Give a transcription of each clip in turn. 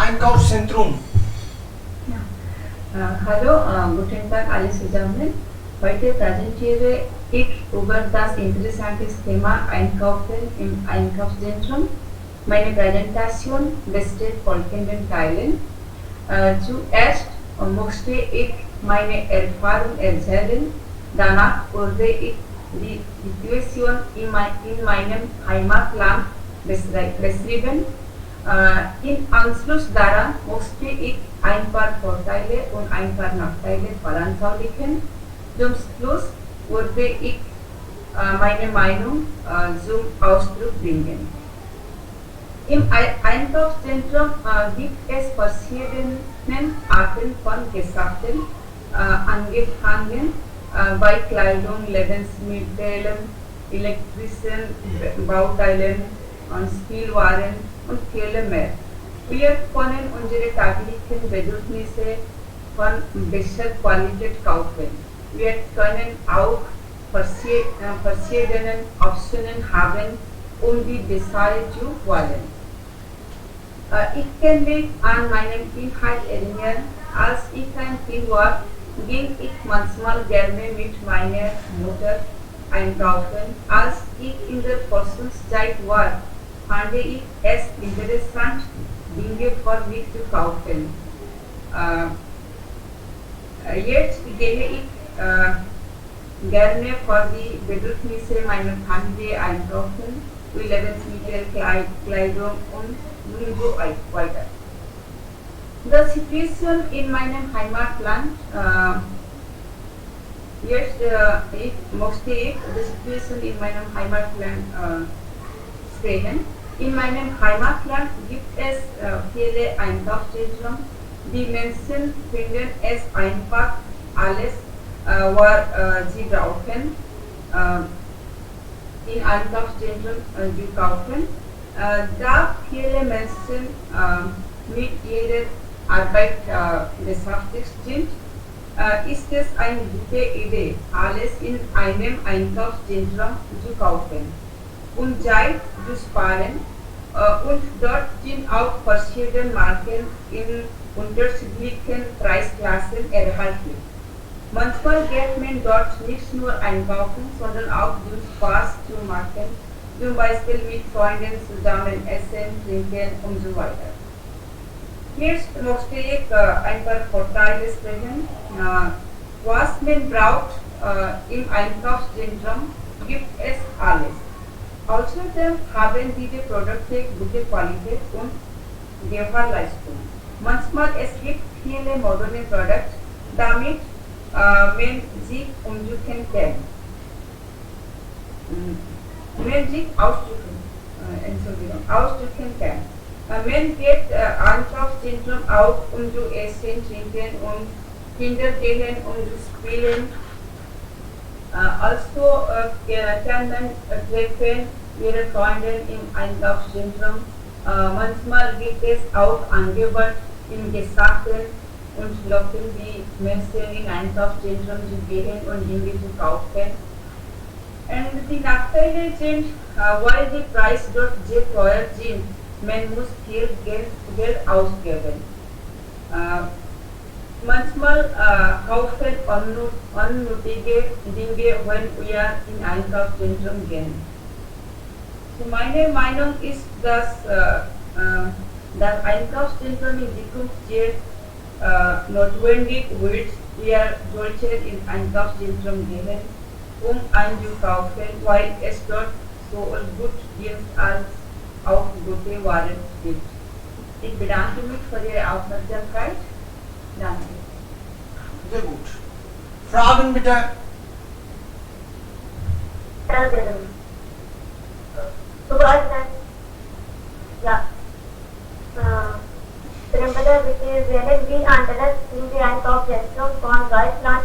Einkaufszentrum. Ja. Hallo, guten Tag alle zusammen. Heute präsentiere ich über das interessante Thema Einkaufen im Einkaufszentrum. Meine Präsentation besteht folgenden Teilen. Zuerst möchte ich meine Erfahrung erzählen. Danach würde ich die Situation in meinem Heimatland beschreiben. Im Anschluss daran möchte ich ein paar Vorteile und ein paar Nachteile veranschaulichen. Zum Schluss würde ich meine Meinung zum Ausdruck bringen. Im Einkaufszentrum gibt es verschiedene Arten von Geschäften, angefangen bei Kleidung, Lebensmitteln, elektrischen Bauteilen und Spielwaren und viel mehr. Wir können unsere täglichen Bedürfnisse von besserer Qualität kaufen. Wir können auch verschiedene Optionen haben, um die bessere zu wählen. Ich kann mich an meinen Kindheit erinnern, als ich ein Kind war, ging ich manchmal gerne mit meiner Mutter einkaufen. Als ich in der Forschungszeit war, fand ich es interessant, Dinge für mich zu kaufen. Jetzt gehe ich gerne für die Bedürfnisse meiner Familie einkaufen, wie Lebensmittel, Kleidung und so weiter. Die Situation in meinem Heimatland, jetzt möchte ich die Situation in meinem Heimatland sprechen. In meinem Heimatland gibt es viele Einkaufszentren. Die Menschen finden es einfach alles, was sie brauchen, in Einkaufszentren zu kaufen. Da viele Menschen mit ihrer Arbeit beschäftigt sind, ist es eine gute Idee, alles in einem Einkaufszentrum zu kaufen und Zeit zu sparen. Und dort sind auch verschiedene Marken in unterschiedlichen Preisklassen erhältlich. Manchmal geht man dort nicht nur einkaufen, sondern auch um Spaß zu machen, zum Beispiel mit Freunden zusammen essen, trinken und so weiter. Jetzt möchte ich ein paar Vorteile sprechen. Was man braucht im Einkaufszentrum, gibt es alles. Außerdem haben diese Produkte gute Qualität und Gewährleistung. Manchmal es gibt viele moderne Produkte, damit man sich umdrücken kann. Man sich ausdrücken kann. Man geht Einkaufszentrum auch um zu essen, trinken und Kinder gehen um zu spielen. Also kann man treffen ihre Freunde im Einkaufszentrum. Manchmal gibt es auch Angebot in Geschäften und locken die Menschen in Einkaufszentrum zu gehen und Dinge zu kaufen. Und die Nachteile sind, weil die Preise dort sehr teuer sind, man muss viel Geld ausgeben. Manchmal kaufen unnötige Dinge, wenn wir in Einkaufszentrum gehen. So meine Meinung ist, dass das Einkaufszentrum in Zukunft sehr notwendig wird. Wir sollten in Einkaufszentrum gehen, um einzukaufen, weil es dort sowohl gut Dienst als auch gute Waren gibt. Ich bedanke mich für Ihre Aufmerksamkeit. Danke. Sehr gut. Fragen bitte? Ja. Trembler, bitte wählen Sie Adresse in die Einkaufszentrum von Deutschland.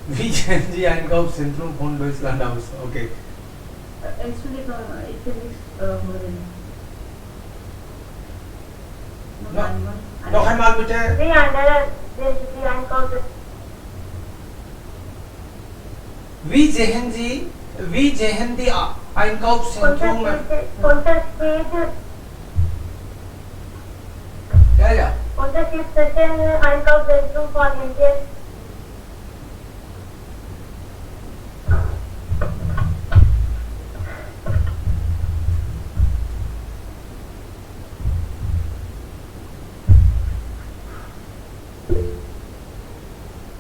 Wie sehen Sie Einkaufszentrum von Deutschland aus? Okay. Entschuldigung, ich kann nicht hören. Noch einmal bitte. Die Adresse, die Einkaufszentrum. Wie sehen die Einkaufszentrum? Ja. Unterschiedlichen Einkaufszentrum von Indien.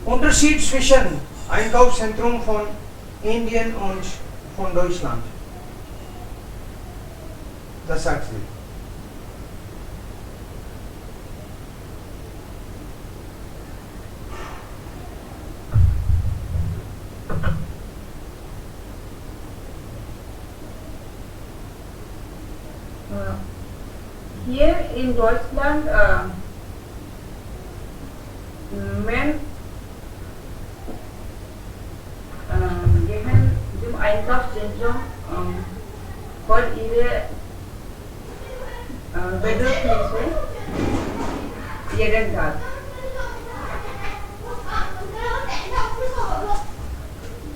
Unterschied zwischen Einkaufszentrum von Indien und von Deutschland. Das sagt sie. Hier in Deutschland, men gehen zum Einkaufszentrum für ihre Bedürfnisse jeden Tag.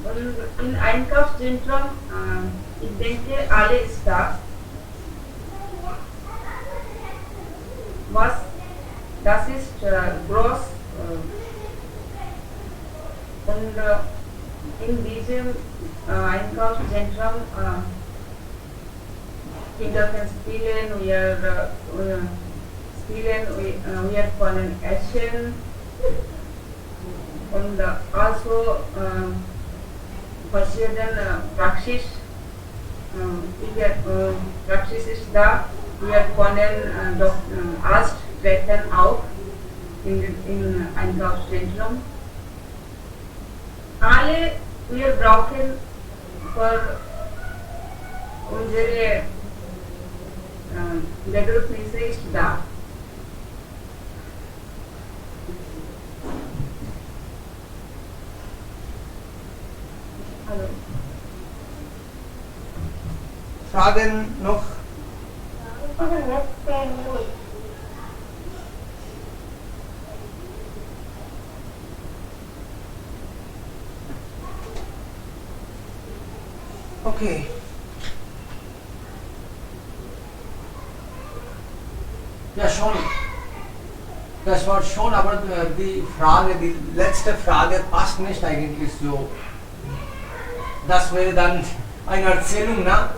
Und im Einkaufszentrum, ich denke, alle ist da. Was das ist groß und in diesem Einkaufszentrum Kinder können spielen, wir können essen und also verschiedene Praxis, Praxis ist da. Wir können Arzt treffen auch im Einkaufszentrum. Alle wir brauchen für unsere Bedürfnisse ist da. Hallo. Fragen noch? Okay. Ja, schon. Das war schon, aber die letzte Frage passt nicht eigentlich so. Das wäre dann eine Erzählung, na?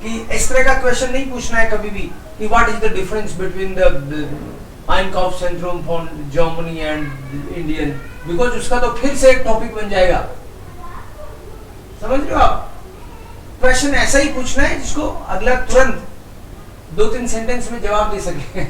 कि इस तरह का क्वेश्चन नहीं पूछना है कभी भी कि what is the difference between the Einkauf Zentrum von Germany and Indian, because उसका तो फिर से एक टॉपिक बन जाएगा. समझ रहे हो आप? क्वेश्चन ऐसा ही पूछना है जिसको अगला तुरंत 2-3 सेंटेंस में जवाब दे सके.